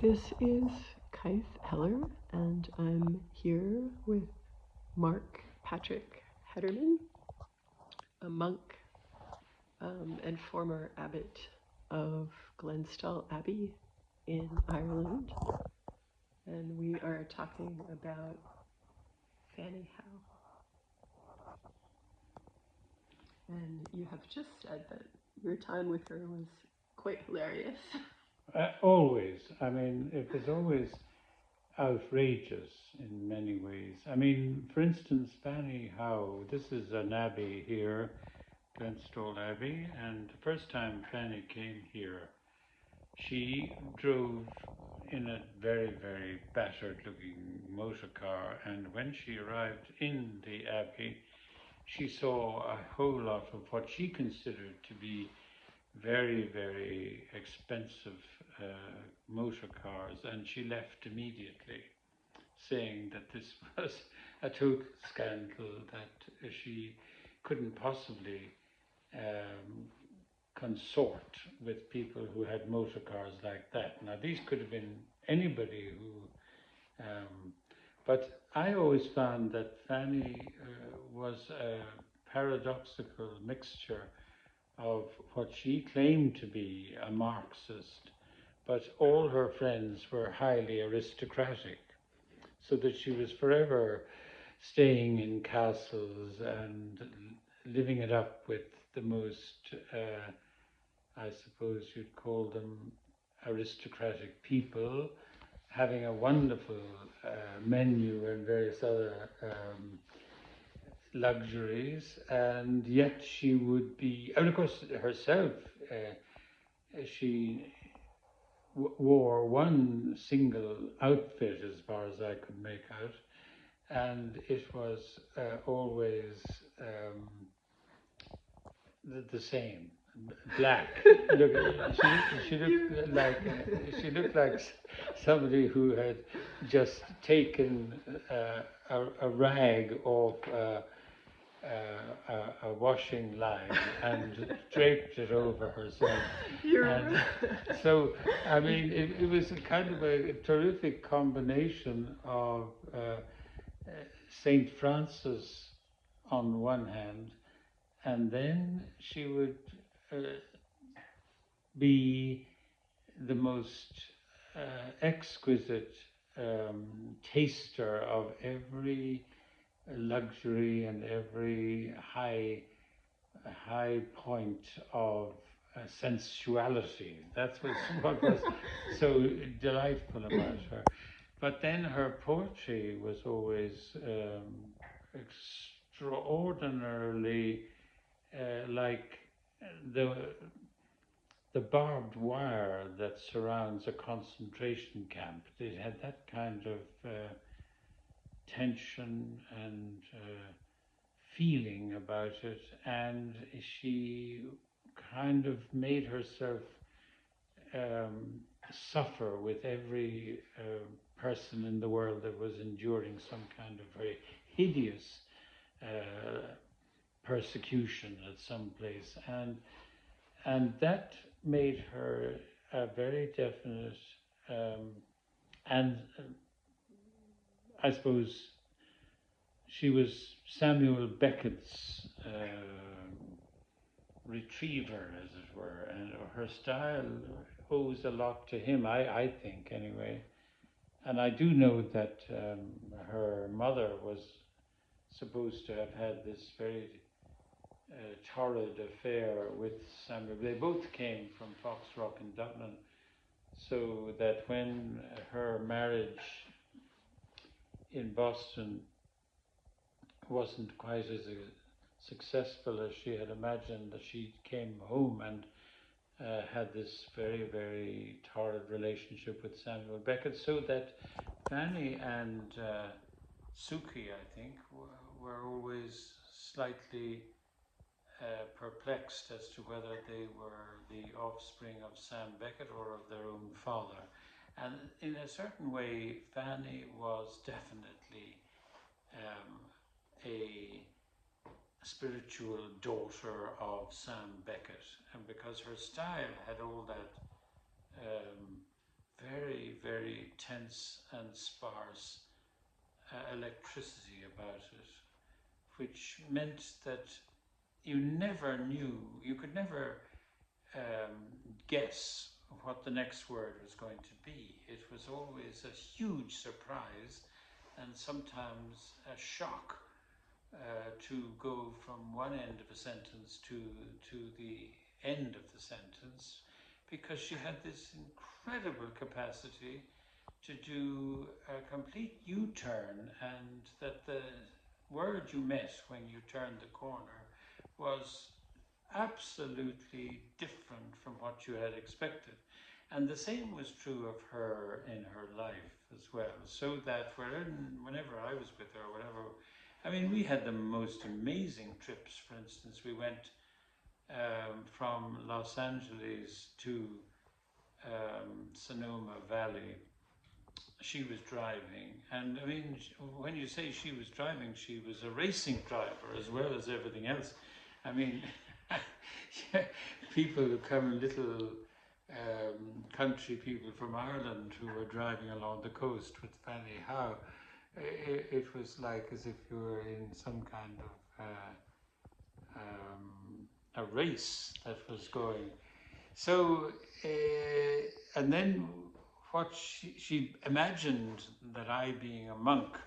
This is Kythe Heller, and I'm here with Mark Patrick Hederman, a monk and former abbot of Glenstal Abbey in Ireland. And we are talking about Fanny Howe. And you have just said that your time with her was quite hilarious. Always. I mean, it was always outrageous in many ways. I mean, for instance, Fanny Howe, this is an abbey here, Glenstal Abbey, and the first time Fanny came here, she drove in a very, very battered looking motor car, and when she arrived in the abbey, she saw a whole lot of what she considered to be very, very expensive motor cars, and she left immediately, saying that this was a total scandal, that she couldn't possibly consort with people who had motor cars like that. Now, these could have been anybody who, but I always found that Fanny was a paradoxical mixture of what she claimed to be a Marxist, but all her friends were highly aristocratic, so that she was forever staying in castles and living it up with the most, I suppose you'd call them aristocratic people, having a wonderful menu and various other luxuries, and yet she would be, and of course herself, she wore one single outfit as far as I could make out, and it was always the same, black. Look, she looked like somebody who had just taken a rag off a washing line and draped it over herself. And so, I mean, it was a kind of a terrific combination of Saint Francis on one hand, and then she would be the most exquisite taster of every luxury and every high point of sensuality. That was what was so delightful about her. But then her poetry was always extraordinarily like the barbed wire that surrounds a concentration camp. It had that kind of tension and feeling about it, and she kind of made herself suffer with every person in the world that was enduring some kind of very hideous persecution at some place, and that made her a very definite and I suppose she was Samuel Beckett's retriever, as it were, and her style owes a lot to him, I think, anyway. And I do know that her mother was supposed to have had this very torrid affair with Samuel. They both came from Foxrock in Dublin, so that when her marriage in Boston wasn't quite as successful as she had imagined, that she came home and had this very, very torrid relationship with Samuel Beckett, so that Fanny and Suki, I think, were always slightly perplexed as to whether they were the offspring of Sam Beckett or of their own father. And in a certain way, Fanny was definitely a spiritual daughter of Sam Beckett, and because her style had all that very, very tense and sparse electricity about it, which meant that you never knew, you could never guess what the next word was going to be. It was always a huge surprise and sometimes a shock to go from one end of a sentence to the end of the sentence, because she had this incredible capacity to do a complete U-turn, and that the word you met when you turned the corner was absolutely different from what you had expected. And the same was true of her in her life as well, so that whenever I was with her, whatever, I mean, we had the most amazing trips. For instance, we went from Los Angeles to Sonoma Valley. She was driving, and I mean, when you say she was driving, she was a racing driver as well as everything else. I mean, people who come, little country people from Ireland who were driving along the coast with Fanny Howe, it was like as if you were in some kind of a race that was going. So, and then what she imagined that I, being a monk,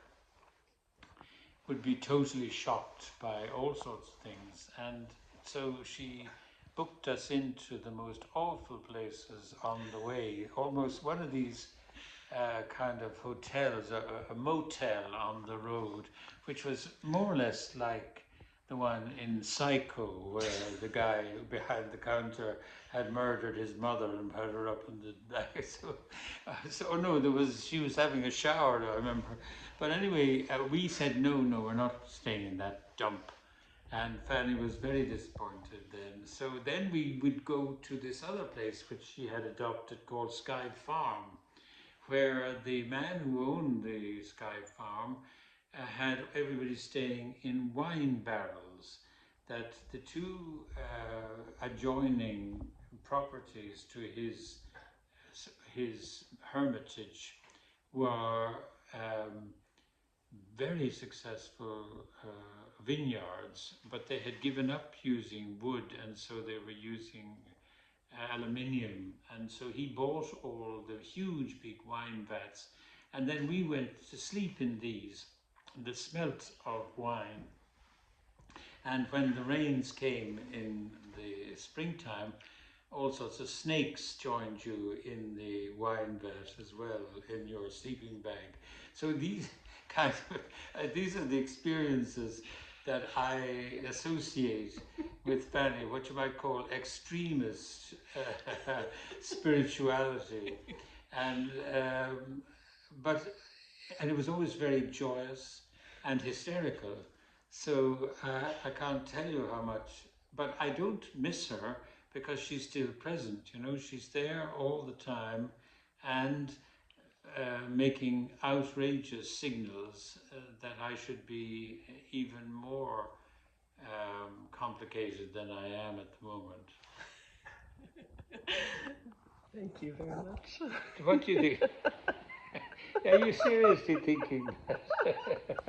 would be totally shocked by all sorts of things. And so she booked us into the most awful places on the way, almost one of these kind of hotels, a motel on the road, which was more or less like the one in Psycho, where the guy behind the counter had murdered his mother and put her up in the back. So no, she was having a shower, I remember. But anyway, we said, no, we're not staying in that dump. And Fanny was very disappointed then. So then we would go to this other place which she had adopted called Sky Farm, where the man who owned the Sky Farm had everybody staying in wine barrels, that the two adjoining properties to his hermitage were very successful vineyards, but they had given up using wood, and so they were using aluminium. And so he bought all the huge big wine vats, and then we went to sleep in these. The smelt of wine, and when the rains came in the springtime, all sorts of snakes joined you in the wine vat as well, in your sleeping bag. So these these are the experiences that I associate with Fanny, what you might call extremist spirituality, and it was always very joyous and hysterical. So I can't tell you how much, but I don't miss her because she's still present. You know, she's there all the time, and making outrageous signals that I should be even more complicated than I am at the moment. Thank you very much. What do you think? Are you seriously thinking that?